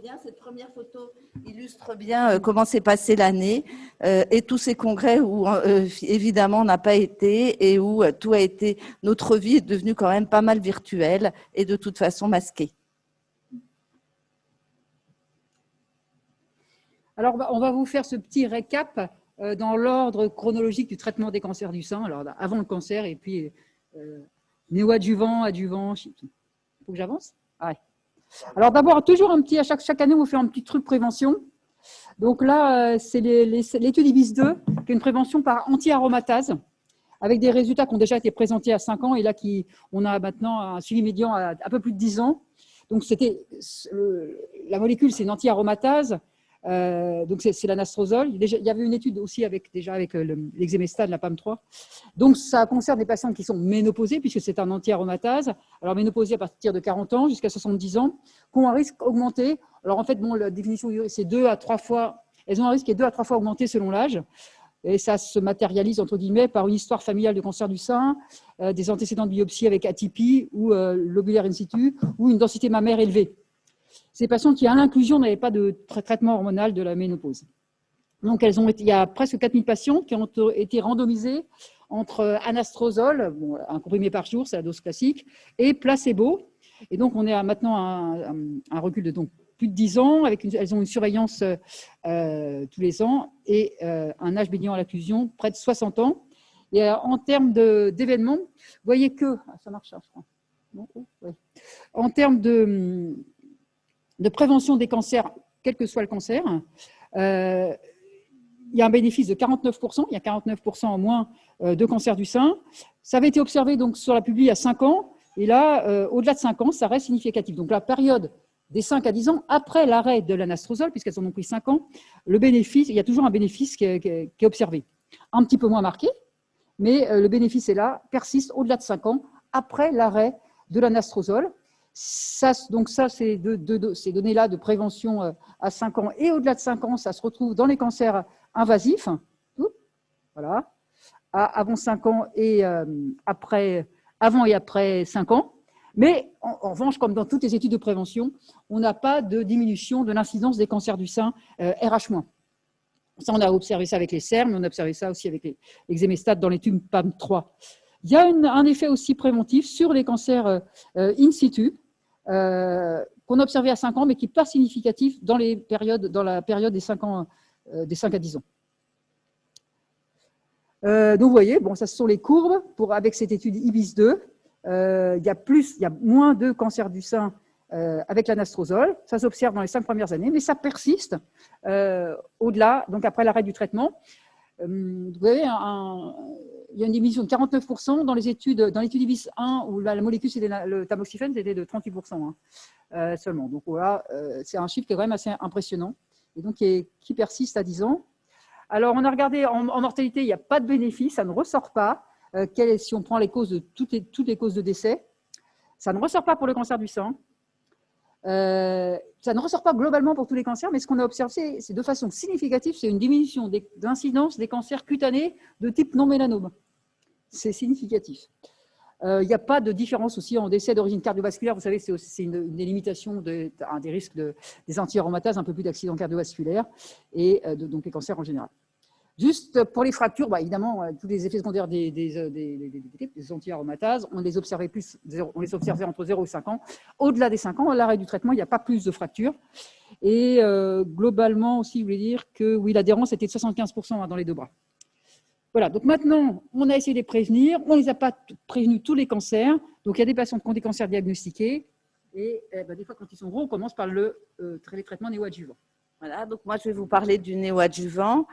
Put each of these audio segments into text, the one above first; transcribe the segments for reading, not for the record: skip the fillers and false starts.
bien. Cette première photo illustre bien comment s'est passée l'année et tous ces congrès où évidemment on n'a pas été et où tout a été, notre vie est devenue quand même pas mal virtuelle et de toute façon masquée. Alors, on va vous faire ce petit récap dans l'ordre chronologique du traitement des cancers du sein. Alors, avant le cancer et puis néoadjuvant, adjuvant. Il faut que j'avance? Ouais. Alors, d'abord, toujours un petit, chaque année, on vous fait un petit truc prévention. Donc là, c'est l'étude IBIS-2, qui est une prévention par anti-aromatase, avec des résultats qui ont déjà été présentés à 5 ans et là, on a maintenant un suivi médian à un peu plus de 10 ans. Donc, la molécule, c'est une anti-aromatase. Donc c'est l'anastrozole. Il y avait une étude aussi avec l'exemestane, la PAM3. Donc ça concerne des patients qui sont ménopausés puisque c'est un anti-aromatase. Alors ménopausés à partir de 40 ans jusqu'à 70 ans, qui ont un risque augmenté. Alors en fait, bon, la définition c'est 2 à 3 fois. Elles ont un risque qui est 2 à 3 fois augmenté selon l'âge. Et ça se matérialise entre guillemets par une histoire familiale de cancer du sein, des antécédents de biopsie avec atypie ou lobulaire in situ ou une densité mammaire élevée. Ces patients qui, à l'inclusion, n'avaient pas de traitement hormonal de la ménopause. Donc, il y a presque 4000 patients qui ont été randomisés entre anastrozole, bon, un comprimé par jour, c'est la dose classique, et placebo. Et donc, on est maintenant à un recul de donc, plus de 10 ans. Elles ont une surveillance tous les ans et un âge médian à l'inclusion près de 60 ans. Et en termes d'événements, vous voyez que… ça marche, je crois. Non, ouais. En termes de prévention des cancers, quel que soit le cancer, il y a un bénéfice de 49%, il y a 49% en moins de cancer du sein. Ça avait été observé donc, sur la publi à 5 ans, et là, au-delà de 5 ans, ça reste significatif. Donc la période des 5 à 10 ans, après l'arrêt de l'anastrozole, puisqu'elles en ont pris 5 ans, le bénéfice, il y a toujours un bénéfice qui est observé. Un petit peu moins marqué, mais le bénéfice est là, persiste au-delà de 5 ans, après l'arrêt de l'anastrozole. Donc ça, ces données-là de prévention à 5 ans et au-delà de 5 ans, ça se retrouve dans les cancers invasifs, voilà, avant 5 ans et avant et après 5 ans. Mais en revanche, comme dans toutes les études de prévention, on n'a pas de diminution de l'incidence des cancers du sein RH-. Ça, on a observé ça avec les SERM, mais on a observé ça aussi avec l'exemestane dans l'étude PAM3. Il y a un effet aussi préventif sur les cancers in situ, qu'on a observé à 5 ans, mais qui n'est pas significatif dans la période des 5 ans, des 5 à 10 ans. Donc, vous voyez, bon, ça, ce sont les courbes avec cette étude IBIS-2. Il y a moins de cancer du sein avec l'anastrozole. Ça s'observe dans les 5 premières années, mais ça persiste au-delà, donc après l'arrêt du traitement. Vous voyez, il y a une diminution de 49% dans l'étude IBIS 1 où la molécule, c'était le tamoxifène, c'était de 38% seulement. Donc voilà, c'est un chiffre qui est quand même assez impressionnant et donc qui persiste à 10 ans. Alors, on a regardé en mortalité, il n'y a pas de bénéfice, ça ne ressort pas. Si on prend les causes de toutes les causes de décès, ça ne ressort pas pour le cancer du sein. Ça ne ressort pas globalement pour tous les cancers, mais ce qu'on a observé, c'est de façon significative, c'est une diminution d'incidence des cancers cutanés de type non-mélanome. C'est significatif. Il n'y a pas de différence aussi en décès d'origine cardiovasculaire. Vous savez, c'est une délimitation des risques des anti-aromatases, un peu plus d'accidents cardiovasculaires et donc les cancers en général. Juste pour les fractures, bah évidemment, tous les effets secondaires des anti-aromatases, on les observait entre 0 et 5 ans. Au-delà des 5 ans, à l'arrêt du traitement, il n'y a pas plus de fractures. Et globalement aussi, je voulais dire que oui, l'adhérence était de 75% dans les 2 bras. Voilà, donc maintenant, on a essayé de les prévenir. On ne les a pas prévenus tous les cancers. Donc, il y a des patients qui ont des cancers diagnostiqués. Et des fois, quand ils sont gros, on commence par les traitements néoadjuvants. Voilà, donc moi, je vais vous parler du néoadjuvant.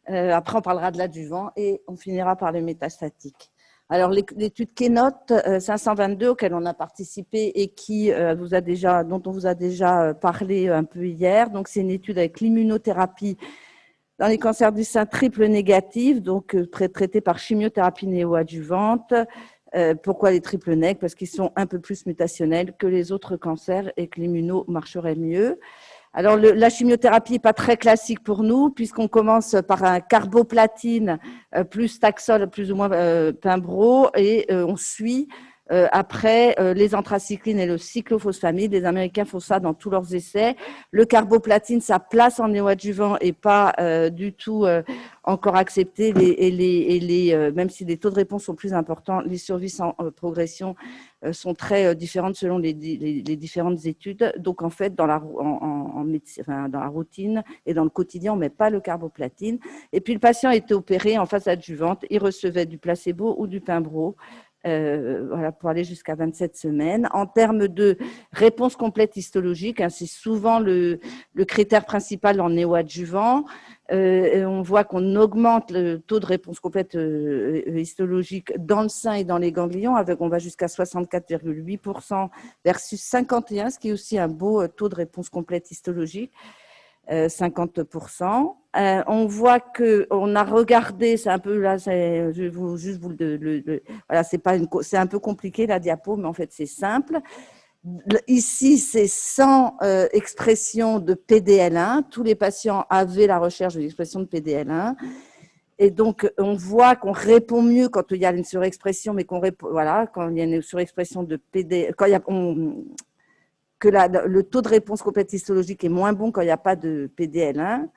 Après, on parlera de l'adjuvant et on finira par le métastatique. Alors, l'étude Keynote 522 auquel on a participé et dont on vous a déjà parlé un peu hier. Donc, c'est une étude avec l'immunothérapie dans les cancers du sein triple négatifs, donc traités par chimiothérapie néoadjuvante. Pourquoi les triple neg? Parce qu'ils sont un peu plus mutationnels que les autres cancers et que l'immuno marcherait mieux. Alors, la chimiothérapie n'est pas très classique pour nous, puisqu'on commence par un carboplatine plus Taxol, plus ou moins Pimbro, et on suit Après, les anthracyclines et le cyclophosphamide, les Américains font ça dans tous leurs essais. Le carboplatine, sa place en néoadjuvant n'est pas du tout encore acceptée. Même si les taux de réponse sont plus importants, les survies sans progression sont très différentes selon les différentes études. Donc, en fait, dans la routine et dans le quotidien, on ne met pas le carboplatine. Et puis, le patient était opéré en phase adjuvante. Il recevait du placebo ou du Pimbro. Voilà, pour aller jusqu'à 27 semaines. En termes de réponse complète histologique, c'est souvent le critère principal en néoadjuvant. On voit qu'on augmente le taux de réponse complète histologique dans le sein et dans les ganglions, on va jusqu'à 64,8% versus 51%, ce qui est aussi un beau taux de réponse complète histologique. 50%. On voit que on a regardé, c'est un peu là, je vais juste vous voilà, c'est un peu compliqué la diapo, mais en fait c'est simple. Ici, c'est sans expression de PDL1. Tous les patients avaient la recherche de l'expression de PDL1. Et donc, on voit qu'on répond mieux quand il y a une surexpression, mais voilà, quand il y a une surexpression de PD, quand il y a, que le taux de réponse complète histologique est moins bon quand il n'y a pas de PDL1.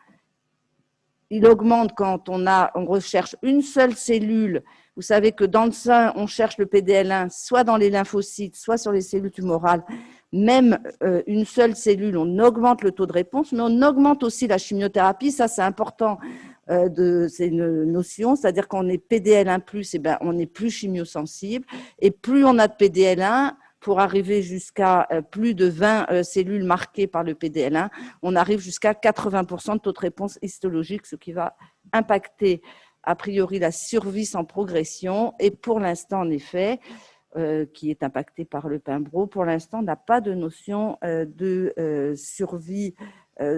Il augmente quand on recherche une seule cellule. Vous savez que dans le sein, on cherche le PDL1 soit dans les lymphocytes, soit sur les cellules tumorales. Même une seule cellule, on augmente le taux de réponse, mais on augmente aussi la chimiothérapie. Ça, c'est important. C'est une notion, c'est-à-dire qu'on est PDL1+, on est plus chimiosensible. Et plus on a de PDL1, pour arriver jusqu'à plus de 20 cellules marquées par le PDL1, on arrive jusqu'à 80% de taux de réponse histologique, ce qui va impacter a priori la survie sans progression. Et pour l'instant, en effet, qui est impacté par le Pimbro, pour l'instant, on n'a pas de notion de survie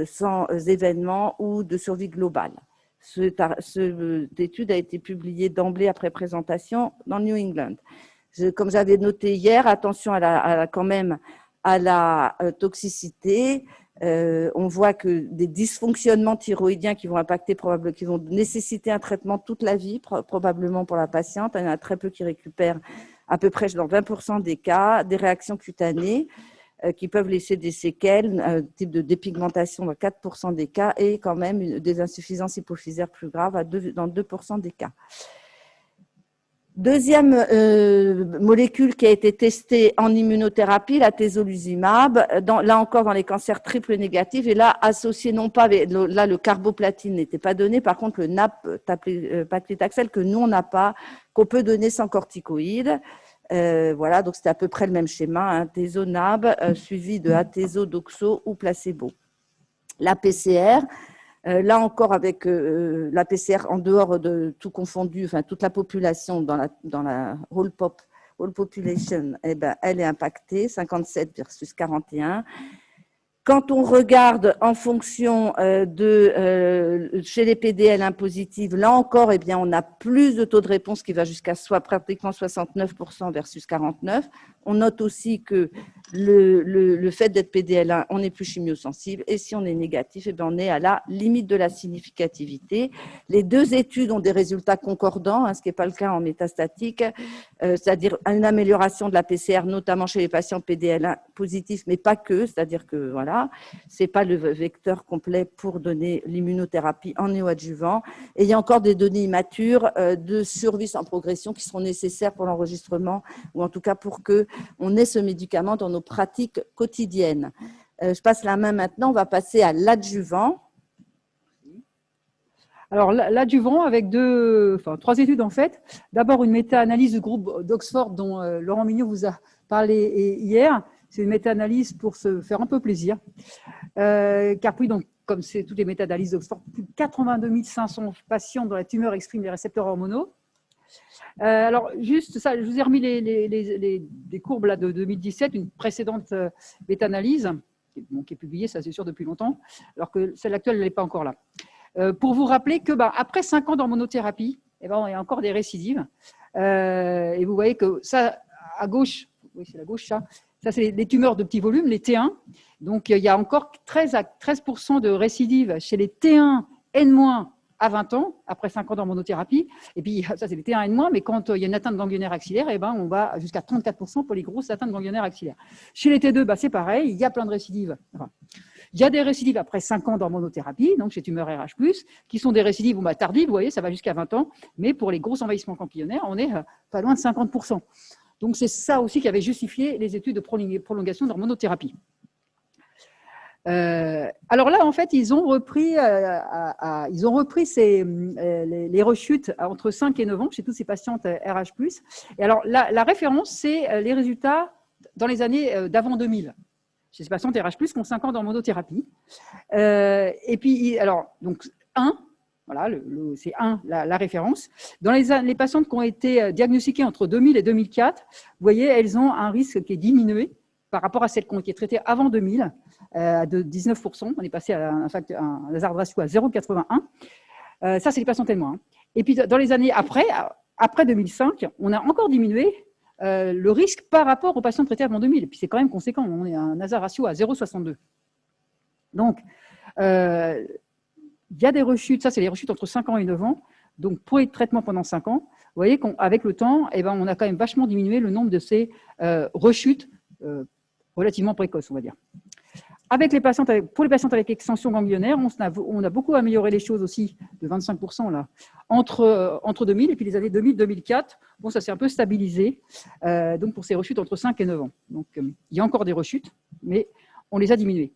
sans événement ou de survie globale. Cette étude a été publiée d'emblée après présentation dans New England. Comme j'avais noté hier, attention quand même à la toxicité. On voit que des dysfonctionnements thyroïdiens qui vont impacter qui vont nécessiter un traitement toute la vie, probablement pour la patiente. Il y en a très peu qui récupèrent, à peu près dans 20% des cas, des réactions cutanées qui peuvent laisser des séquelles, un type de dépigmentation dans 4% des cas et quand même des insuffisances hypophysaires plus graves dans 2% des cas. Deuxième molécule qui a été testée en immunothérapie, la tésolizumab, là encore dans les cancers triple négatifs, et là associé non pas avec, là le carboplatine n'était pas donné, par contre le NAP paclitaxel que nous on n'a pas, qu'on peut donner sans corticoïdes. Voilà, donc c'était à peu près le même schéma, tésonab suivi de atézo, doxo ou placebo. La PCR. Là encore, avec la PCR en dehors de tout confondu, enfin toute la population dans la whole population, elle est impactée, 57 versus 41. Quand on regarde en fonction chez les PDL1 positives, là encore, on a plus de taux de réponse qui va jusqu'à pratiquement 69% versus 49%. On note aussi que le fait d'être PDL1, on est plus chimiosensible. Et si on est négatif, on est à la limite de la significativité. Les deux études ont des résultats concordants, ce qui n'est pas le cas en métastatique, c'est-à-dire une amélioration de la PCR, notamment chez les patients PDL1 positifs, mais pas que, c'est-à-dire que voilà, c'est pas le vecteur complet pour donner l'immunothérapie en néoadjuvant. Et il y a encore des données immatures de survie sans progression qui seront nécessaires pour l'enregistrement, ou en tout cas pour qu'on ait ce médicament dans nos pratiques quotidiennes. Je passe la main maintenant, on va passer à l'adjuvant. Alors, l'adjuvant avec trois études en fait. D'abord, une méta-analyse du groupe d'Oxford dont Laurent Mignot vous a parlé hier. C'est une méta-analyse pour se faire un peu plaisir. Car oui, donc, comme c'est toutes les méta-analyses d'Oxford, plus de 82 500 patients dont la tumeur exprime les récepteurs hormonaux. Alors, juste ça, je vous ai remis les courbes là, de 2017, une précédente méta-analyse qui est publiée, ça c'est sûr, depuis longtemps, alors que celle actuelle n'est pas encore là. Pour vous rappeler que après 5 ans d'hormonothérapie, il y a encore des récidives. Et vous voyez que ça, à gauche, oui, c'est la gauche, ça c'est les tumeurs de petit volume, les T1. Donc, il y a encore 13% de récidives chez les T1 N- à 20 ans, après 5 ans d'hormonothérapie. Et puis, ça, c'est les T1N-, mais quand il y a une atteinte ganglionnaire axillaire, eh ben, on va jusqu'à 34% pour les grosses atteintes ganglionnaires axillaires. Chez les T2, bah, c'est pareil, il y a plein de récidives. Enfin, il y a des récidives après 5 ans d'hormonothérapie, donc chez tumeur RH+, qui sont des récidives tardives, vous voyez, ça va jusqu'à 20 ans, mais pour les gros envahissements ganglionnaires, on est pas loin de 50%. Donc, c'est ça aussi qui avait justifié les études de prolongation d'hormonothérapie. Alors là, en fait, ils ont repris les rechutes entre 5 et 9 ans chez toutes ces patientes RH+. Et alors, la référence, c'est les résultats dans les années d'avant 2000, chez ces patientes RH+, qui ont 5 ans d'hormonothérapie. Et puis, alors, donc, 1, voilà, c'est 1, la référence. Dans les patientes qui ont été diagnostiquées entre 2000 et 2004, vous voyez, elles ont un risque qui est diminué par rapport à celles qui ont été traitées avant 2000, de 19%. On est passé à un hazard ratio à 0,81. Ça, c'est les patients témoins. Et puis, dans les années après 2005, on a encore diminué le risque par rapport aux patients traités avant 2000. Et puis, c'est quand même conséquent. On est à un hazard ratio à 0,62. Donc, il y a des rechutes. Ça, c'est les rechutes entre 5 ans et 9 ans. Donc, pour les traitements pendant 5 ans, vous voyez qu'avec le temps, eh ben, on a quand même vachement diminué le nombre de ces rechutes relativement précoces, on va dire. Pour les patientes avec extension ganglionnaire, on a beaucoup amélioré les choses aussi, de 25% là, entre 2000 et puis les années 2000-2004. Bon, ça s'est un peu stabilisé, donc pour ces rechutes entre 5 et 9 ans. Donc, il y a encore des rechutes, mais on les a diminuées.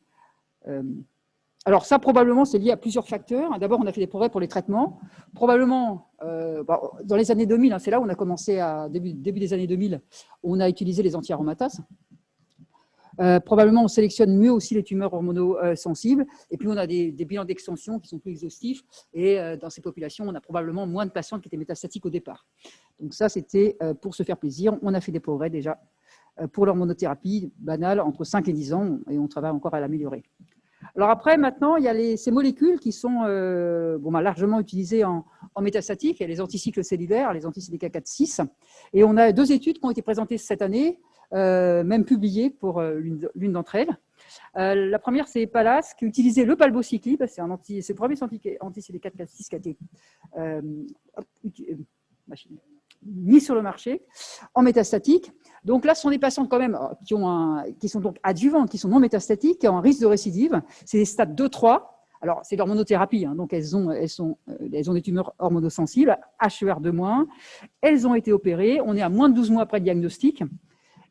Alors ça, probablement, c'est lié à plusieurs facteurs. D'abord, on a fait des progrès pour les traitements. Probablement, dans les années 2000, c'est là où on a commencé, début des années 2000, on a utilisé les anti-aromatases. Probablement, on sélectionne mieux aussi les tumeurs hormonosensibles. Et puis, on a des bilans d'extension qui sont plus exhaustifs. Et dans ces populations, on a probablement moins de patientes qui étaient métastatiques au départ. Donc ça, c'était pour se faire plaisir. On a fait des progrès déjà pour l'hormonothérapie banale entre 5 et 10 ans. Et on travaille encore à l'améliorer. Alors après, maintenant, il y a ces molécules qui sont largement utilisées en métastatique. Il y a les anticycles cellulaires, les anti-CDK4/6. Et on a 2 études qui ont été présentées cette année, même publiées pour l'une d'entre elles. La première, c'est Pallas, qui utilisait le palbociclib. C'est le premier anti-CDK4/6 qui a été mis sur le marché en métastatique. Donc là, ce sont des patients quand même qui sont donc adjuvants, qui sont non métastatiques, qui ont un risque de récidive. C'est des stades 2-3. Alors, c'est l'hormonothérapie, donc elles ont des tumeurs hormonosensibles, HER2-. Elles ont été opérées. On est à moins de 12 mois après le diagnostic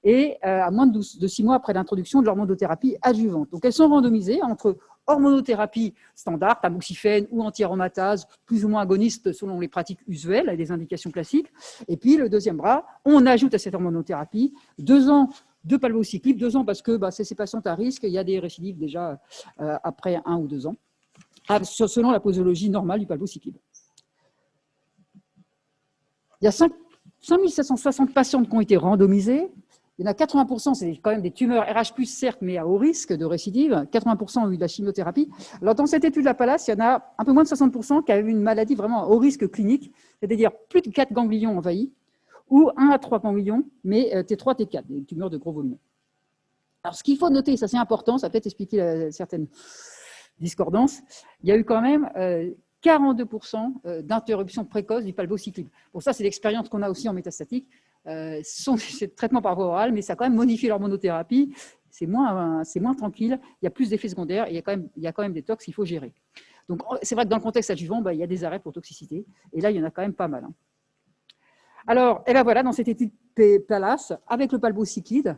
et à moins de 6 mois après l'introduction de l'hormonothérapie adjuvante. Donc, elles sont randomisées entre hormonothérapie standard, tamoxifène ou anti-aromatase, plus ou moins agoniste selon les pratiques usuelles et des indications classiques. Et puis, le deuxième bras, on ajoute à cette hormonothérapie 2 ans de palbociclib, 2 ans parce que c'est ces patients à risque, il y a des récidives déjà après 1 ou 2 ans, selon la posologie normale du palbociclib. Il y a 5760 patientes qui ont été randomisées. Il y en a 80%, c'est quand même des tumeurs RH+, certes, mais à haut risque de récidive. 80% ont eu de la chimiothérapie. Alors, dans cette étude de la Pallas, il y en a un peu moins de 60% qui avaient une maladie vraiment à haut risque clinique, c'est-à-dire plus de 4 ganglions envahis, ou 1 à 3 ganglions, mais T3, T4, des tumeurs de gros volume. Alors, ce qu'il faut noter, ça c'est important, ça peut expliquer certaines discordances, il y a eu quand même 42% d'interruption précoce du palbociclib. Bon, ça, c'est l'expérience qu'on a aussi en métastatique. C'est traitement par voie orale, mais ça a quand même modifié l'hormonothérapie. C'est moins tranquille, il y a plus d'effets secondaires et il y a quand même des tox qu'il faut gérer. Donc, c'est vrai que dans le contexte adjuvant, il y a des arrêts pour toxicité. Et là, il y en a quand même pas mal. Alors, et ben voilà, dans cette étude Pallas, avec le palbociclib,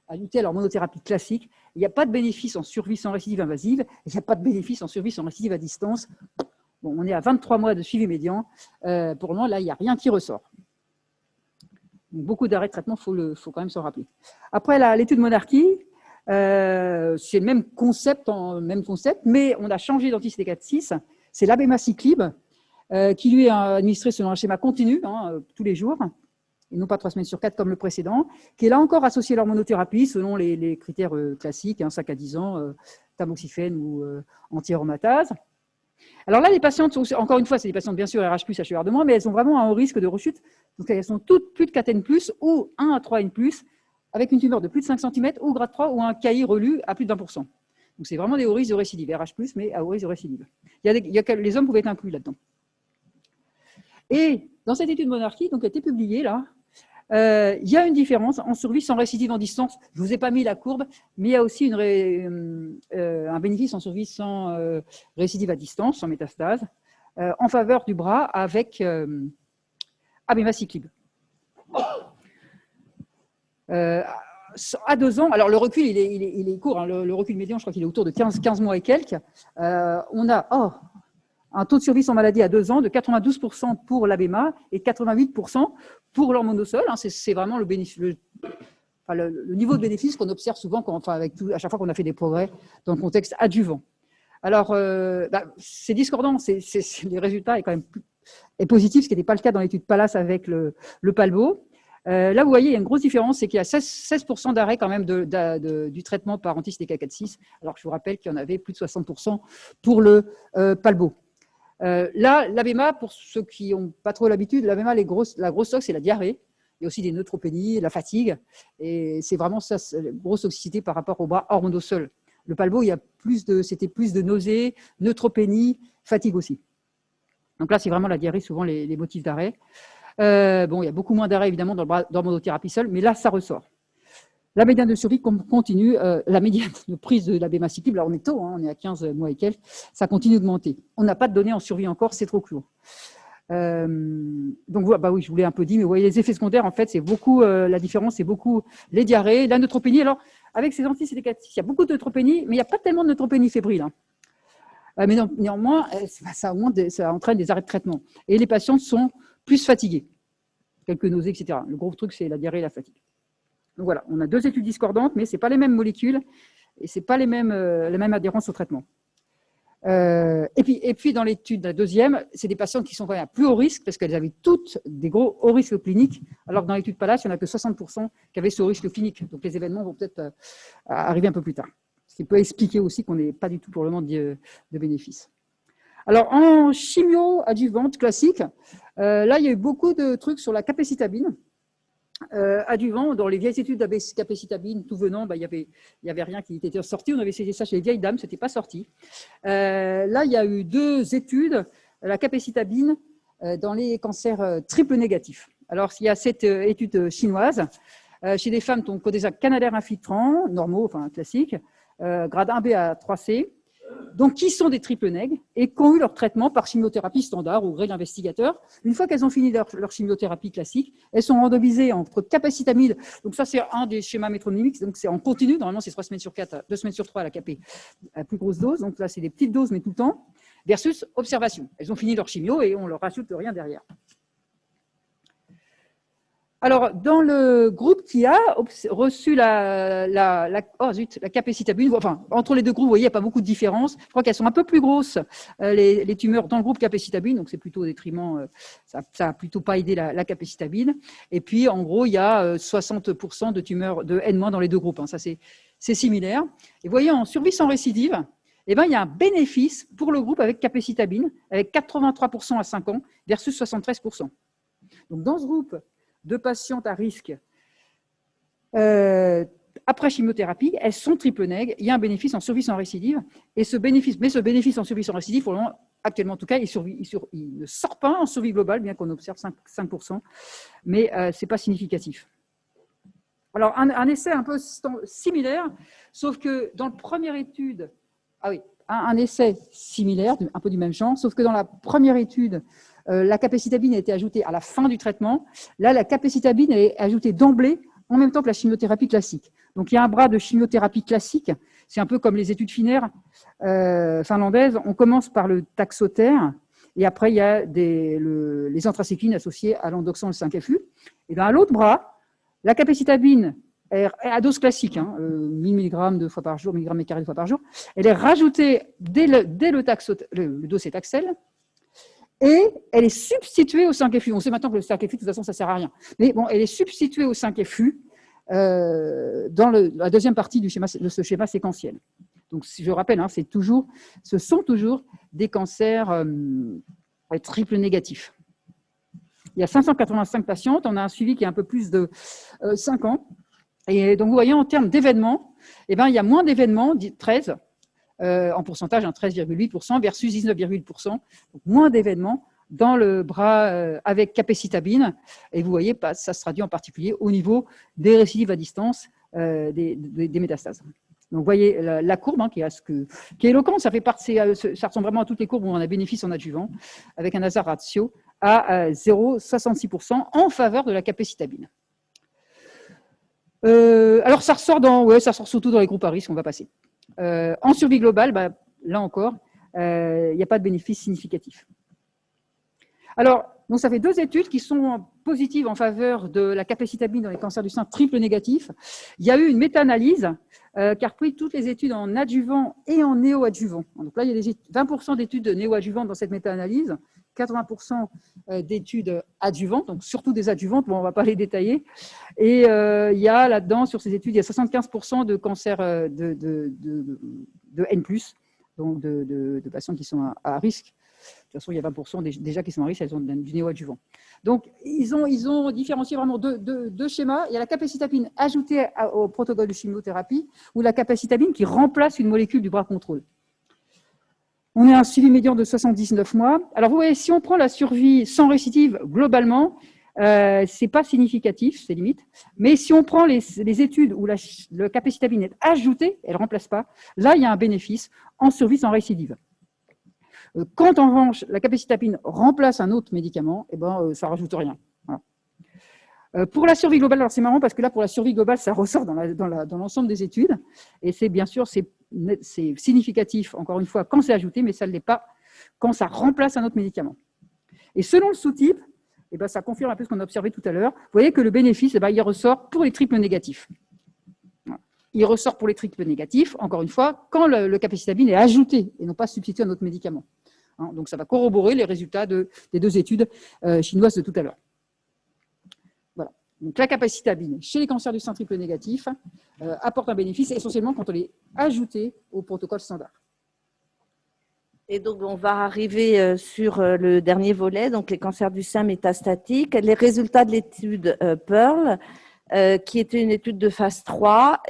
ajouté à l'hormonothérapie classique, il n'y a pas de bénéfice en survie sans récidive invasive, il n'y a pas de bénéfice en survie sans récidive à distance. Bon, on est à 23 mois de suivi médian. Pour le moment, là, il n'y a rien qui ressort. Donc, beaucoup d'arrêts de traitement, il faut quand même s'en rappeler. Après, l'étude Monarchie, c'est le même concept, mais on a changé d'anti-CDK4/6. C'est l'abemaciclib, qui lui est administré selon un schéma continu, tous les jours, et non pas 3 semaines sur 4 comme le précédent, qui est là encore associé à l'hormonothérapie selon les critères classiques, 5 à 10 ans, tamoxifène ou anti-aromatase. Alors là, les patientes, encore une fois, c'est des patientes bien sûr RH+, HER2-, mais elles ont vraiment un haut risque de rechute. Donc elles sont toutes plus de 4N+, ou 1 à 3N+, avec une tumeur de plus de 5 cm, ou grade 3, ou un KI relu à plus de 20%. Donc, c'est vraiment des hauts risques de récidive, RH+, mais à haut risque de récidive. Les hommes pouvaient être inclus là-dedans. Et dans cette étude monarchie, donc, qui a été publiée là, il y a une différence en survie sans récidive en distance. Je ne vous ai pas mis la courbe, mais il y a aussi un bénéfice en survie sans récidive à distance, sans métastase, en faveur du bras avec abemaciclib. À 2 ans, alors le recul, il est court, hein, le recul médian, je crois qu'il est autour de 15 mois et quelques. On a un taux de survie sans maladie à 2 ans de 92% pour l'abéma et 88% pour l'hormonosol. Hein, c'est vraiment le niveau de bénéfice qu'on observe souvent à chaque fois qu'on a fait des progrès dans le contexte adjuvant. Alors, c'est discordant, les résultats est quand même positif, ce qui n'était pas le cas dans l'étude Pallas avec le Palbo. Là, vous voyez, il y a une grosse différence, c'est qu'il y a 16% d'arrêt quand même du traitement par anti-CDK4/6, alors que je vous rappelle qu'il y en avait plus de 60% pour le Palbo. Là, l'abéma, pour ceux qui n'ont pas trop l'habitude, l'abéma, la grosse tox, c'est la diarrhée. Il y a aussi des neutropénies, la fatigue. Et c'est vraiment ça, la grosse toxicité par rapport au bras hormonosol. Le Palbo, c'était plus de nausées, neutropénie, fatigue aussi. Donc là, c'est vraiment la diarrhée, souvent les motifs d'arrêt. Il y a beaucoup moins d'arrêt, évidemment, dans le bras d'hormonothérapie seule, mais là, ça ressort. La médiane de survie continue, la médiane de prise de l'abemaciclib, là on est tôt, hein, on est à 15 mois et quelques, ça continue d'augmenter. On n'a pas de données en survie encore, c'est trop court. Donc oui, je vous l'ai un peu dit, mais vous voyez, les effets secondaires, en fait, c'est beaucoup, la différence, c'est beaucoup les diarrhées, la neutropénie. Alors, avec ces anti-CDK4/6, il y a beaucoup de neutropénie, mais il n'y a pas tellement de neutropénie fébrile. Hein. Mais néanmoins, ça entraîne des arrêts de traitement. Et les patients sont plus fatigués, quelques nausées, etc. Le gros truc, c'est la diarrhée et la fatigue. Donc voilà, on a 2 études discordantes, mais ce n'est pas les mêmes molécules et ce n'est pas les mêmes adhérences au traitement. Et puis, dans l'étude, la deuxième, c'est des patients qui sont quand même à plus haut risque parce qu'elles avaient toutes des gros hauts risques cliniques, alors que dans l'étude Pallas, il n'y en a que 60% qui avaient ce haut risque clinique. Donc les événements vont peut-être arriver un peu plus tard. Ce qui peut expliquer aussi qu'on n'est pas du tout pour le moment de bénéfices. Alors, en chimio adjuvante classique, là, il y a eu beaucoup de trucs sur la capecitabine. Adjuvant, dans les vieilles études de capecitabine, tout venant, il y avait rien qui était sorti. On avait essayé ça chez les vieilles dames, ce n'était pas sorti. Là, il y a eu 2 études, la capecitabine dans les cancers triple négatifs. Alors, il y a cette étude chinoise, chez des femmes dont des canalaires infiltrants, normaux, enfin classiques, grade 1B à 3C, donc qui sont des triple nègres et qui ont eu leur traitement par chimiothérapie standard au gré de l'investigateur. Une fois qu'elles ont fini leur chimiothérapie classique, elles sont randomisées entre capacitamide, donc ça c'est un des schémas métronymiques, donc c'est en continu, normalement c'est 3 semaines sur 4, 2 semaines sur 3 à la capée, à la plus grosse dose, donc là c'est des petites doses mais tout le temps, versus observation. Elles ont fini leur chimio et on leur rajoute rien derrière. Alors, dans le groupe qui a reçu la capecitabine, enfin, entre les 2 groupes, vous voyez, il n'y a pas beaucoup de différence. Je crois qu'elles sont un peu plus grosses, les tumeurs dans le groupe capecitabine, donc c'est plutôt au détriment, ça n'a plutôt pas aidé la capecitabine. Et puis, en gros, il y a 60% de tumeurs de N- dans les 2 groupes. Hein, ça, c'est similaire. Et vous voyez, en survie sans récidive, il y a un bénéfice pour le groupe avec capecitabine, avec 83% à 5 ans versus 73%. Donc, dans ce groupe de patientes à risque après chimiothérapie, elles sont triple nègres, il y a un bénéfice en survie sans récidive, et ce bénéfice en survie sans récidive, pour le moment, actuellement en tout cas, il ne sort pas en survie globale, bien qu'on observe 5%, mais ce n'est pas significatif. Alors, un essai un peu similaire, sauf que dans la première étude, un essai similaire, un peu du même genre, sauf que dans la première étude, la capecitabine a été ajoutée à la fin du traitement. Là, la capecitabine est ajoutée d'emblée en même temps que la chimiothérapie classique. Donc, il y a un bras de chimiothérapie classique. C'est un peu comme les études finaires finlandaises. On commence par le taxotere et après, il y a les anthracyclines associées à l'endoxan, le 5-FU. Et dans l'autre bras, la capecitabine est à dose classique, 1000 mg 2 fois par jour, mg et carré 2 fois par jour. Elle est rajoutée dès le dossier Taxel. Et elle est substituée au 5-FU. On sait maintenant que le 5-FU, de toute façon, ça ne sert à rien. Mais bon, elle est substituée au 5-FU dans la deuxième partie de ce schéma séquentiel. Donc, si je rappelle, ce sont toujours des cancers triple négatifs. Il y a 585 patientes. On a un suivi qui est un peu plus de 5 ans. Et donc, vous voyez, en termes d'événements, il y a moins d'événements, 13, en pourcentage, 13,8% versus 19,8%. Donc moins d'événements dans le bras avec capecitabine. Et vous voyez, ça se traduit en particulier au niveau des récidives à distance des métastases. Donc, vous voyez la courbe qui est éloquente, ça ressemble vraiment à toutes les courbes où on a bénéfice en adjuvant, avec un hasard ratio à 0,66% en faveur de la capecitabine. Alors, ça ressort surtout dans les groupes à risque, on va passer. En survie globale, là encore, il n'y a pas de bénéfice significatif. Alors, donc ça fait 2 études qui sont positives en faveur de la capecitabine dans les cancers du sein triple négatifs. Il y a eu une méta-analyse qui a repris toutes les études en adjuvant et en néoadjuvant. Donc là, il y a 20% d'études néoadjuvantes dans cette méta-analyse, 80% d'études adjuvantes, donc surtout des adjuvantes, bon, on ne va pas les détailler. Et il y a là-dedans, sur ces études, il y a 75% de cancers de N+, donc de patients qui sont à risque. De toute façon, il y a 20% déjà qui sont à risque, elles ont du néoadjuvant. Donc, ils ont différencié vraiment deux schémas. Il y a la capecitabine ajoutée au protocole de chimiothérapie ou la capecitabine qui remplace une molécule du bras contrôle. On est à un suivi médian de 79 mois. Alors, vous voyez, si on prend la survie sans récidive globalement, ce n'est pas significatif, c'est limite. Mais si on prend les études où la capecitabine est ajoutée, elle ne remplace pas, là, il y a un bénéfice en survie sans récidive. Quand en revanche la capecitabine remplace un autre médicament, ça ne rajoute rien. Voilà. Pour la survie globale, alors c'est marrant parce que là pour la survie globale ça ressort dans l'ensemble des études et c'est bien sûr c'est significatif encore une fois quand c'est ajouté, mais ça ne l'est pas quand ça remplace un autre médicament. Et selon le sous-type, ça confirme un peu ce qu'on a observé tout à l'heure. Vous voyez que le bénéfice, il ressort pour les triples négatifs. Il ressort pour les triples négatifs, encore une fois, quand le capecitabine est ajouté et non pas substitué à un autre médicament. Donc, ça va corroborer les résultats des 2 études chinoises de tout à l'heure. Voilà. Donc, la capecitabine chez les cancers du sein triple négatif apporte un bénéfice essentiellement quand on est ajouté au protocole standard. Et donc, on va arriver sur le dernier volet, donc les cancers du sein métastatiques. Les résultats de l'étude Pearl, qui était une étude de phase 3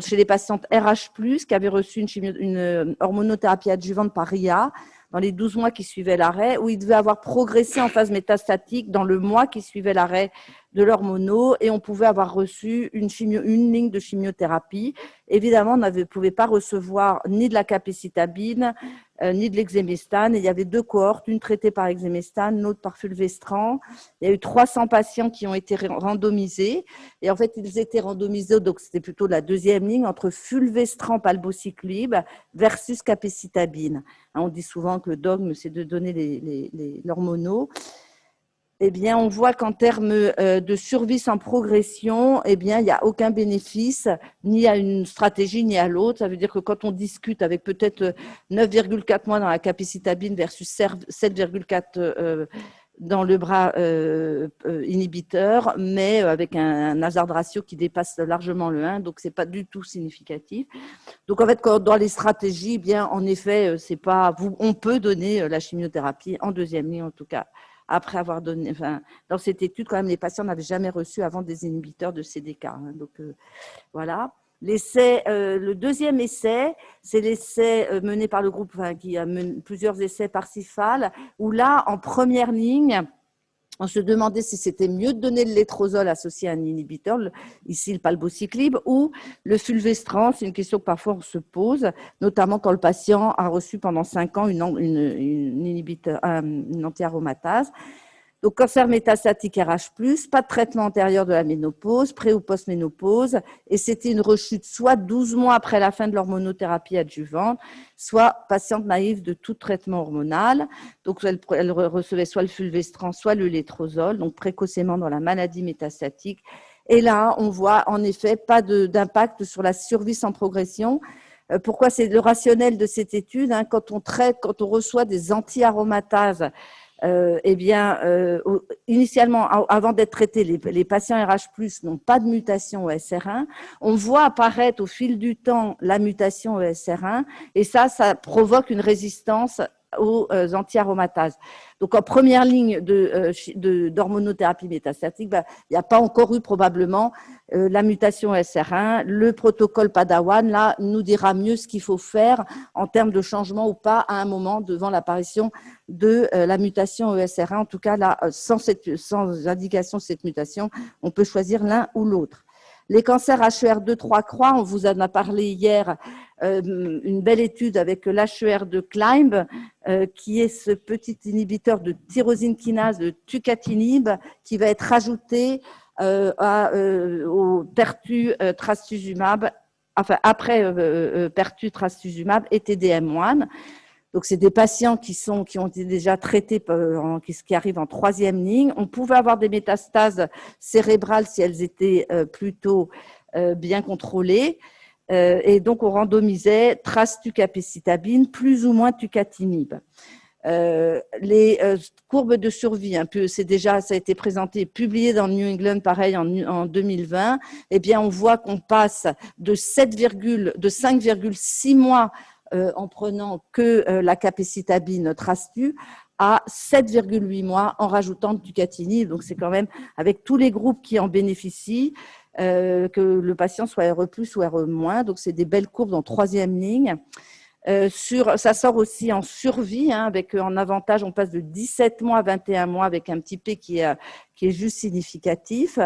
chez les patientes RH+, qui avaient reçu une hormonothérapie adjuvante par RIA dans les 12 mois qui suivaient l'arrêt, où ils devaient avoir progressé en phase métastatique dans le mois qui suivait l'arrêt de l'hormono, et on pouvait avoir reçu une ligne de chimiothérapie. Évidemment, on ne pouvait pas recevoir ni de la capecitabine, ni de l'exemestane. Il y avait 2 cohortes, une traitée par exemestane, l'autre par fulvestrant. Il y a eu 300 patients qui ont été randomisés. Et en fait, ils étaient randomisés, donc c'était plutôt la 2e ligne, entre fulvestrant palbociclib versus capecitabine. On dit souvent que le dogme, c'est de donner l'hormono. Eh bien, on voit qu'en termes de survie sans progression, il n'y a aucun bénéfice, ni à une stratégie, ni à l'autre. Ça veut dire que quand on discute avec peut-être 9,4 mois dans la capecitabine versus 7,4 dans le bras inhibiteur, mais avec un hazard ratio qui dépasse largement le 1, donc ce n'est pas du tout significatif. Donc, en fait, dans les stratégies, en effet, on peut donner la chimiothérapie en 2e ligne, en tout cas. Après avoir donné, dans cette étude, quand même, les patients n'avaient jamais reçu avant des inhibiteurs de CDK. Donc, voilà. L'essai, le 2e essai, c'est l'essai mené par le groupe, qui a mené plusieurs essais par CIFAL, où là, en première ligne, on se demandait si c'était mieux de donner le létrozole associé à un inhibiteur, ici le palbociclib, ou le fulvestrant. C'est une question que parfois on se pose, notamment quand le patient a reçu pendant 5 ans une anti-aromatase. Donc, cancer métastatique RH+, pas de traitement antérieur de la ménopause, pré- ou post-ménopause, et c'était une rechute soit 12 mois après la fin de l'hormonothérapie adjuvante, soit patiente naïve de tout traitement hormonal. Donc, elle recevait soit le fulvestrant, soit le létrozole, donc précocement dans la maladie métastatique. Et là, on voit en effet pas d'impact sur la survie sans progression. Pourquoi? C'est le rationnel de cette étude. Quand on reçoit des anti-aromatases, initialement, avant d'être traités, les patients RH+, n'ont pas de mutation au SR1. On voit apparaître au fil du temps la mutation au SR1 et ça provoque une résistance aux anti-aromatases. Donc, en première ligne d'hormonothérapie métastatique, il n'y a pas encore eu probablement la mutation SR1. Le protocole Padawan, là, nous dira mieux ce qu'il faut faire en termes de changement ou pas à un moment devant l'apparition de la mutation ESR1. En tout cas, là, sans indication de cette mutation, on peut choisir l'un ou l'autre. Les cancers HER2 3 croix, on vous en a parlé hier, une belle étude avec l'HER2 CLIMB, qui est ce petit inhibiteur de tyrosine kinase, de tucatinib, qui va être rajouté au pertu-trastuzumab, enfin après pertu-trastuzumab et TDM1. Donc, c'est des patients qui ont été déjà traités, qui arrivent en 3e ligne. On pouvait avoir des métastases cérébrales si elles étaient plutôt bien contrôlées. Et donc, on randomisait trastucapecitabine plus ou moins tucatinib. Les courbes de survie, ça a été présenté, publié dans New England, pareil, en 2020. Eh bien, on voit qu'on passe de 5,6 mois en prenant que la capecitabine trastu à 7,8 mois en rajoutant du tucatinib. Donc, c'est quand même avec tous les groupes qui en bénéficient que le patient soit RE+, ou RE-. Donc, c'est des belles courbes en 3e ligne. Ça sort aussi en survie, avec en avantage, on passe de 17 mois à 21 mois avec un petit P qui est juste significatif.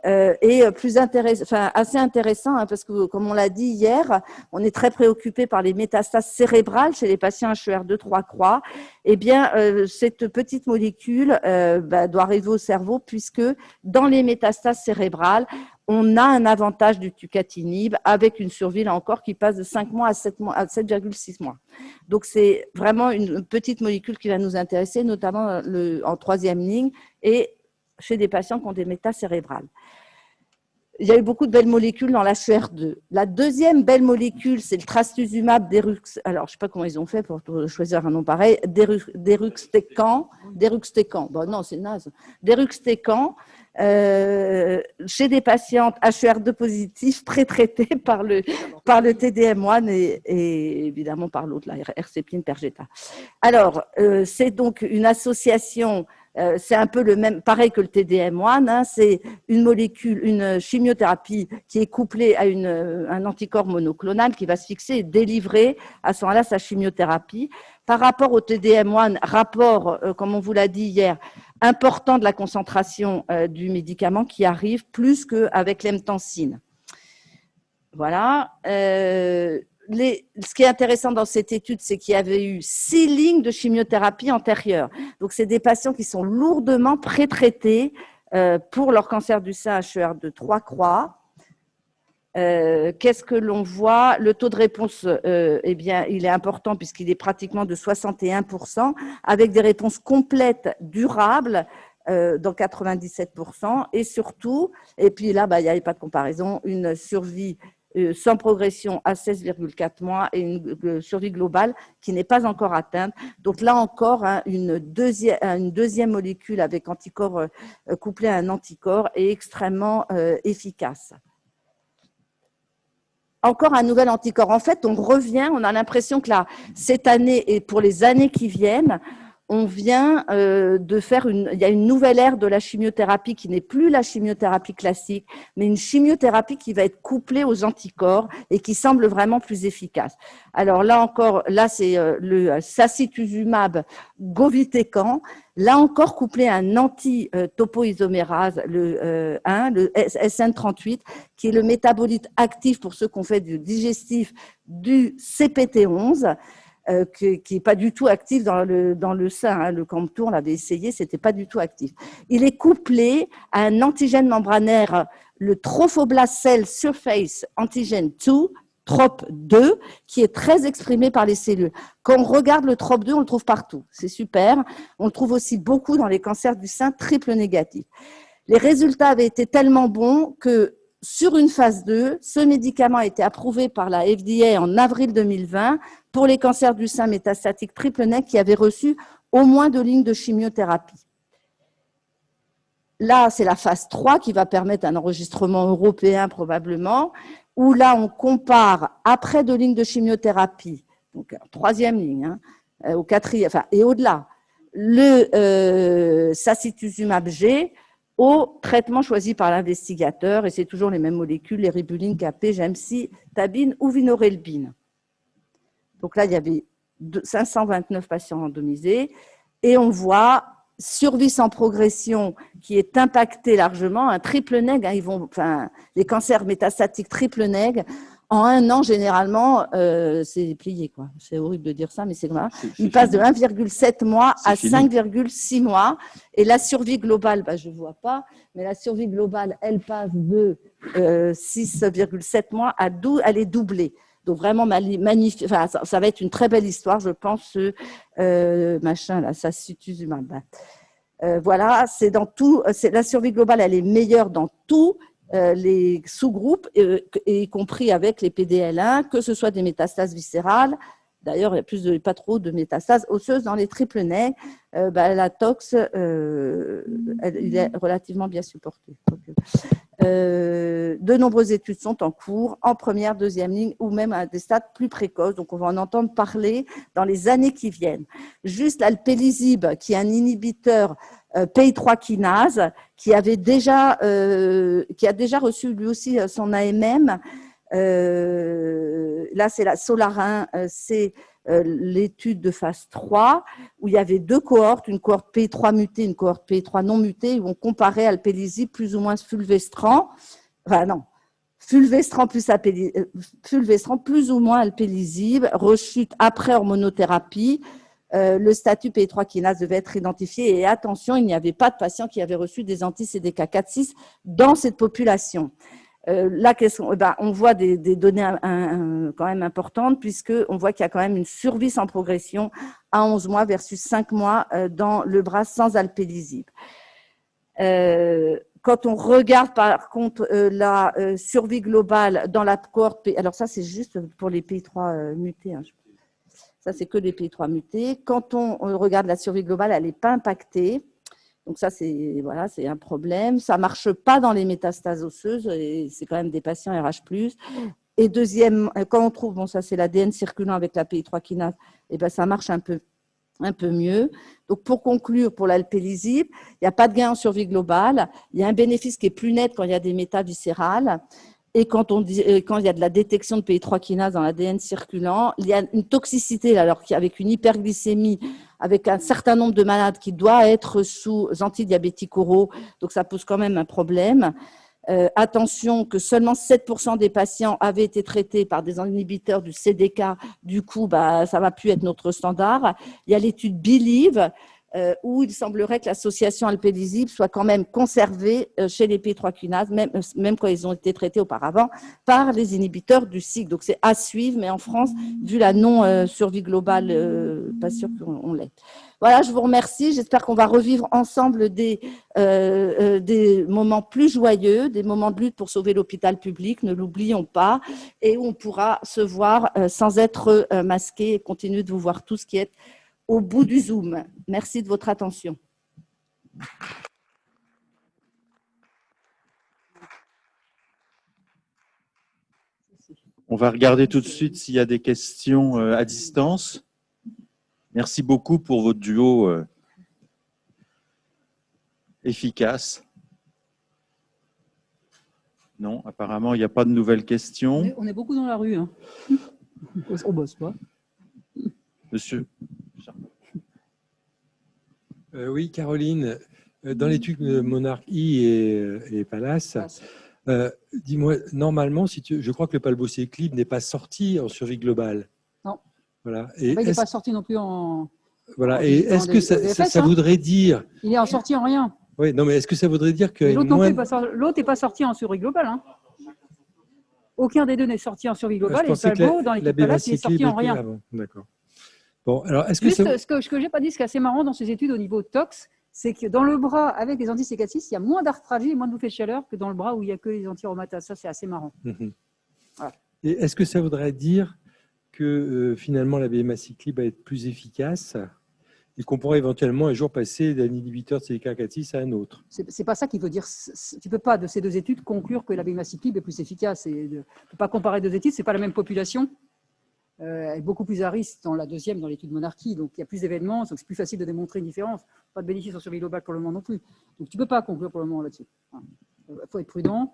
Et assez intéressant, parce que, comme on l'a dit hier, on est très préoccupé par les métastases cérébrales chez les patients HER2 3 croix. Eh bien, cette petite molécule doit arriver au cerveau, puisque dans les métastases cérébrales, on a un avantage du tucatinib avec une survie, là encore, qui passe de 5 mois à 7,6 mois. Donc, c'est vraiment une petite molécule qui va nous intéresser, notamment en 3e ligne et chez des patients qui ont des métastases cérébrales. Il y a eu beaucoup de belles molécules dans l'HER2. La deuxième belle molécule, c'est le trastuzumab deruxtecan. Alors, je ne sais pas comment ils ont fait pour choisir un nom pareil. Deruxtecan. Bon, non, c'est naze. Deruxtecan, chez des patientes HER2 positifs pré-traitées par le TDM1 et évidemment par l'autre, la herceptine perjeta. Alors, c'est donc une association. C'est un peu le même, pareil que le TDM1, c'est une molécule, une chimiothérapie qui est couplée à un anticorps monoclonal qui va se fixer et délivrer à ce moment-là sa chimiothérapie. Par rapport au TDM1, rapport, comme on vous l'a dit hier, important de la concentration du médicament qui arrive plus qu'avec l'emtansine. Voilà. Ce qui est intéressant dans cette étude, c'est qu'il y avait eu 6 lignes de chimiothérapie antérieures. Donc, c'est des patients qui sont lourdement pré-traités pour leur cancer du sein HER2 3 croix. Qu'est-ce que l'on voit? Le taux de réponse, eh bien, il est important puisqu'il est pratiquement de 61%, avec des réponses complètes, durables, dans 97%. Et surtout, et puis là, il n'y avait pas de comparaison, une survie sans progression à 16,4 mois et une survie globale qui n'est pas encore atteinte. Donc là encore, une deuxième molécule avec anticorps couplé à un anticorps est extrêmement efficace. Encore un nouvel anticorps. En fait, on revient, on a l'impression que là, cette année et pour les années qui viennent, on vient de faire il y a une nouvelle ère de la chimiothérapie qui n'est plus la chimiothérapie classique, mais une chimiothérapie qui va être couplée aux anticorps et qui semble vraiment plus efficace. Alors là encore, là c'est le sacituzumab govitecan, là encore couplé à un anti-topoisomérase, le SN38, qui est le métabolite actif pour ceux qui ont fait du digestif du CPT11, qui n'est pas du tout actif dans le sein. Le Camptour, on l'avait essayé, c'était pas du tout actif. Il est couplé à un antigène membranaire, le Trophoblast Cell Surface Antigen 2, TROP2, qui est très exprimé par les cellules. Quand on regarde le TROP2, on le trouve partout. C'est super. On le trouve aussi beaucoup dans les cancers du sein triple négatifs. Les résultats avaient été tellement bons que sur une phase 2, ce médicament a été approuvé par la FDA en avril 2020 pour les cancers du sein métastatique triple nég qui avaient reçu au moins 2 lignes de chimiothérapie. Là, c'est la phase 3 qui va permettre un enregistrement européen probablement, où là, on compare après 2 lignes de chimiothérapie, donc 3e ligne, au quatrième, enfin, et au-delà, le sacituzumab G au traitement choisi par l'investigateur, et c'est toujours les mêmes molécules, les ribuline, KP, gemcitabine ou vinorelbine. Donc là, il y avait 529 patients randomisés, et on voit survie sans progression qui est impactée largement, un triple neg, les cancers métastatiques triple neg, en 1 an, généralement, c'est plié, quoi. C'est horrible de dire ça, mais c'est vrai. Il passe de 1,7 mois à 5,6 mois. Et la survie globale, je ne vois pas, mais la survie globale, elle passe de 6,7 mois à 12, elle est doublée. Donc vraiment magnifique. Enfin, ça va être une très belle histoire, je pense, sacituzumab. Voilà, c'est dans tout. La survie globale, elle est meilleure dans tout. Les sous-groupes, y compris avec les PDL1, que ce soit des métastases viscérales. D'ailleurs, il n'y a pas trop de métastases osseuses dans les triple neg. La tox, il est relativement bien supporté. De nombreuses études sont en cours, en première, deuxième ligne, ou même à des stades plus précoces. Donc, on va en entendre parler dans les années qui viennent. Juste l'alpelisib, qui est un inhibiteur PI3 kinase, qui a déjà reçu lui aussi son AMM. Là, c'est la Solarin, c'est l'étude de phase 3, où il y avait 2 cohortes, une cohorte PI3 mutée, une cohorte PI3 non mutée, où on comparait alpelisib plus ou moins fulvestrant. Enfin, non. Fulvestrant plus ou moins alpelisib, rechute après hormonothérapie. Le statut PI3 kinase devait être identifié et attention, il n'y avait pas de patients qui avaient reçu des anti-CDK4/6 dans cette population. Là, on voit des données quand même importantes puisqu'on voit qu'il y a quand même une survie sans progression à 11 mois versus 5 mois dans le bras sans alpelisib. Quand on regarde par contre la survie globale dans la cohorte, alors ça c'est juste pour les PI3 mutés, hein, ça c'est que les PI3 mutés. Quand on regarde la survie globale, elle n'est pas impactée. Donc ça, c'est un problème. Ça ne marche pas dans les métastases osseuses, et c'est quand même des patients RH+. Et deuxième, quand on trouve, ça c'est l'ADN circulant avec la PI3 kinase, ça marche un peu mieux. Donc pour conclure, pour l'alpelisib, il n'y a pas de gain en survie globale. Il y a un bénéfice qui est plus net quand il y a des métaviscérales. Et quand il y a de la détection de PI3 kinase dans l'ADN circulant, il y a une toxicité, alors qu'avec une hyperglycémie, avec un certain nombre de malades qui doivent être sous antidiabétiques oraux, donc ça pose quand même un problème. Attention que seulement 7% des patients avaient été traités par des inhibiteurs du CDK, du coup, ça ne va plus être notre standard. Il y a l'étude Believe, où il semblerait que l'association alpelisib soit quand même conservée chez les PI3 kinases, même quand ils ont été traités auparavant par les inhibiteurs du cycle. Donc c'est à suivre, mais en France, vu la non-survie globale, pas sûr qu'on l'ait. Voilà, je vous remercie. J'espère qu'on va revivre ensemble des moments plus joyeux, des moments de lutte pour sauver l'hôpital public, ne l'oublions pas, et où on pourra se voir sans être masqué et continuer de vous voir tous qui êtes au bout du Zoom. Merci de votre attention. On va regarder tout de suite s'il y a des questions à distance. Merci beaucoup pour votre duo efficace. Non, apparemment, il n'y a pas de nouvelles questions. On est beaucoup dans la rue. Hein. On bosse pas. Monsieur. Oui, Caroline, dans l'étude Monarch I et Palace, dis-moi, normalement, je crois que le palbociclib n'est pas sorti en survie globale. Non. Voilà. Et il n'est pas sorti non plus en. Voilà. Et est-ce que ça voudrait dire. Il est en sorti en rien. Oui, non, mais est-ce que ça voudrait dire que. L'autre n'est pas sorti en survie globale. Hein. Aucun des deux n'est sorti en survie globale. Et le palbo, dans l'équipe Palace, il est sorti en rien. D'accord. Bon, alors, est-ce que juste, ce que je n'ai pas dit, ce qui est assez marrant dans ces études au niveau tox, c'est que dans le bras, avec les anti-CK6, il y a moins d'arthralgie et moins de bouffées de chaleur que dans le bras où il n'y a que les anti-aromatases. Ça, c'est assez marrant. Voilà. Et est-ce que ça voudrait dire que finalement, la bémaciclib va être plus efficace et qu'on pourrait éventuellement un jour passer d'un inhibiteur de CDK4/6 à un autre? C'est pas ça qui veut dire. Tu ne peux pas, de ces deux études, conclure que la bémaciclib est plus efficace. Tu ne peux pas comparer deux études, ce n'est pas la même population. est beaucoup plus à risque dans la deuxième, dans l'étude monarchie. Donc, il y a plus d'événements, donc c'est plus facile de démontrer une différence. Pas de bénéfice en survie globale pour le moment non plus. Donc, tu ne peux pas conclure pour le moment là-dessus. Il faut être prudent.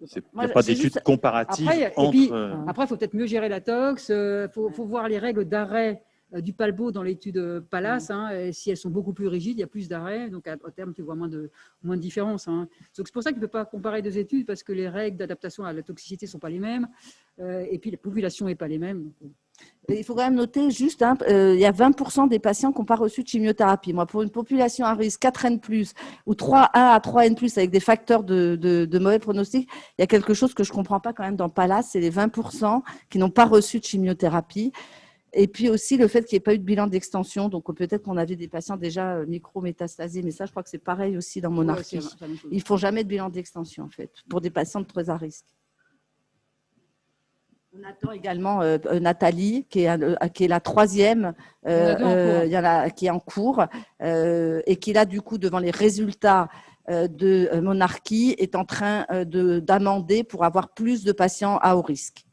Il n'y a pas d'études comparatives entre… Après, il faut peut-être mieux gérer la tox. Il faut voir les règles d'arrêt du Palbo dans l'étude Palace. Et si elles sont beaucoup plus rigides, il y a plus d'arrêt. Donc, à terme, tu vois moins de différence. Donc, c'est pour ça que tu ne peux pas comparer deux études, parce que les règles d'adaptation à la toxicité ne sont pas les mêmes. Et puis, la population n'est pas les mêmes. Il faut quand même noter juste, il y a 20% des patients qui n'ont pas reçu de chimiothérapie. Moi, pour une population à risque 4N+, ou 1 à 3N+, avec des facteurs de mauvais pronostic, il y a quelque chose que je ne comprends pas quand même dans Palace, c'est les 20% qui n'ont pas reçu de chimiothérapie. Et puis aussi le fait qu'il n'y ait pas eu de bilan d'extension. Donc peut-être qu'on avait des patients déjà micro-métastasés, mais ça, je crois que c'est pareil aussi dans Monarchie. Ils ne font jamais de bilan d'extension, en fait, pour des patients très à risque. On attend également Nathalie, qui est la troisième, qui est en cours, et qui, là, du coup, devant les résultats de Monarchie, est en train d'amender pour avoir plus de patients à haut risque.